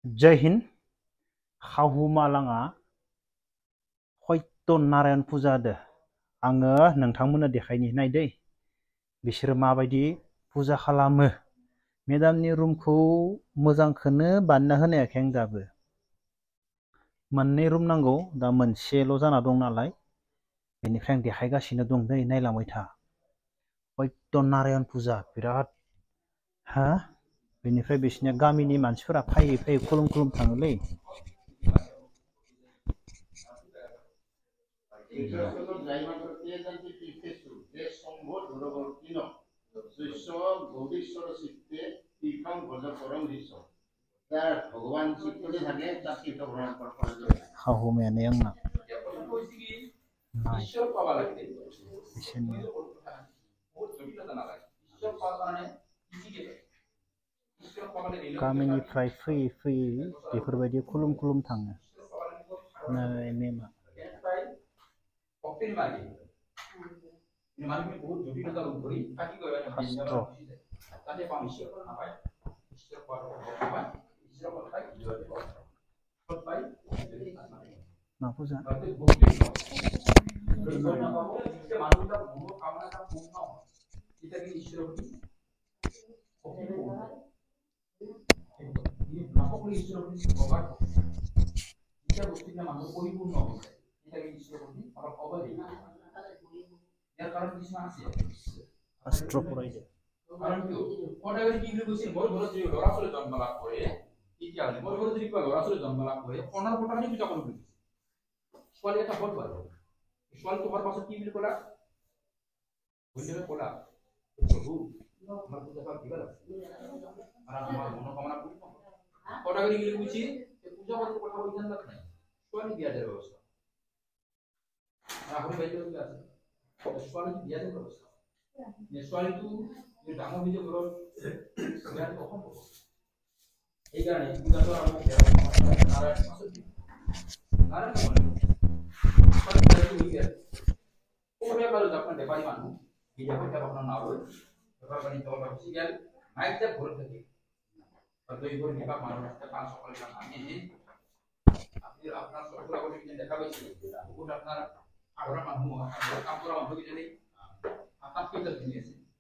जय हिन्द खाहुमालाङा सत्य नारायण फुजा दो आङो नोंथांमोननो देखायनि नायदै बिसोर माबायदि फुजा खालामो मेडामनि रुमखौ मोजांखौनो बानायना होनायाखै आं दाबो मोननै रुम नांगौ दा मोनसेल' जाना दं नालाय बेनिफ्राय आं देखायगासिनो दं दै नायलांबाय था सत्य नारायण फुजा बिराद हा बेनिफ्राय बिसोरनिया गामिनि मानसिफोरा फैयै फैयै खुलुम खुलुम थाङोलै खाहुमायानो आंना नाय बिसोरनिया गामिनिफ्राय फैयै फैयै बेफोरबायदि खुलुम खुलुम थाङो नेमा शास्त्र मा फुजा शास्त्र फरायदो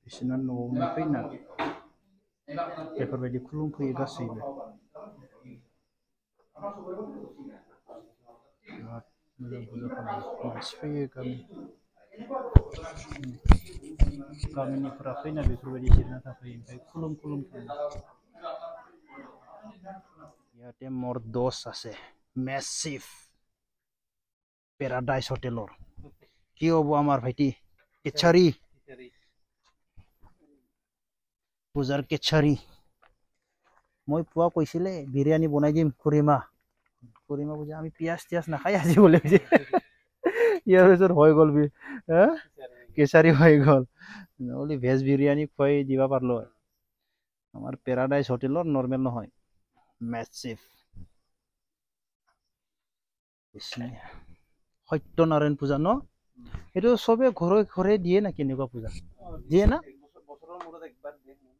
बिसोरना न'आवनो फैना बेफोरबायदि खुलुमफैयो गासैबो बिराद मोजां फुजा खालामो मानसि फैयो गामिनिफोरा फैना बेफोरबायदि जिरायना थाफैयो ओमफ्राय खुलुम खुलुम थाङो ইয়াতে মোৰ দোষ আছে মেছিভ পেৰাডাইজ হোটেলৰ কি হ'ব আমাৰ ভাইটি কেচাৰি পূজাৰ কেচাৰি মই পুৱা কৈছিলে বিৰিয়ানী বনাই দিম খুৰীমা বুঝে আমি পিয়াজ টিয়াজ নাখাই আজি বলে বুঝে ইয়াৰ পিছত হৈ গ'ল কেচাৰি হৈ গ'ল নহ'লে ভেজ বিৰিয়ানী খুৱাই দিব পাৰিলো হয় আমাৰ পেৰাডাইজ হোটেলৰ নৰ্মেল নহয় মেছিভ সত্যনাৰায়ণ পূজা ন এইটো চবে ঘৰে ঘৰে দিয়ে না কেনেকুৱা পূজা দিয়ে না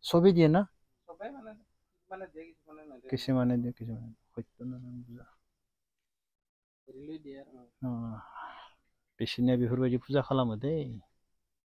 চবে দিয়ে না কিছুমানে দিয়ে কিছুমানে সত্যনাৰায়ণ পূজা बिसोरनिया बेफोरबायदि फुजा खालामो दै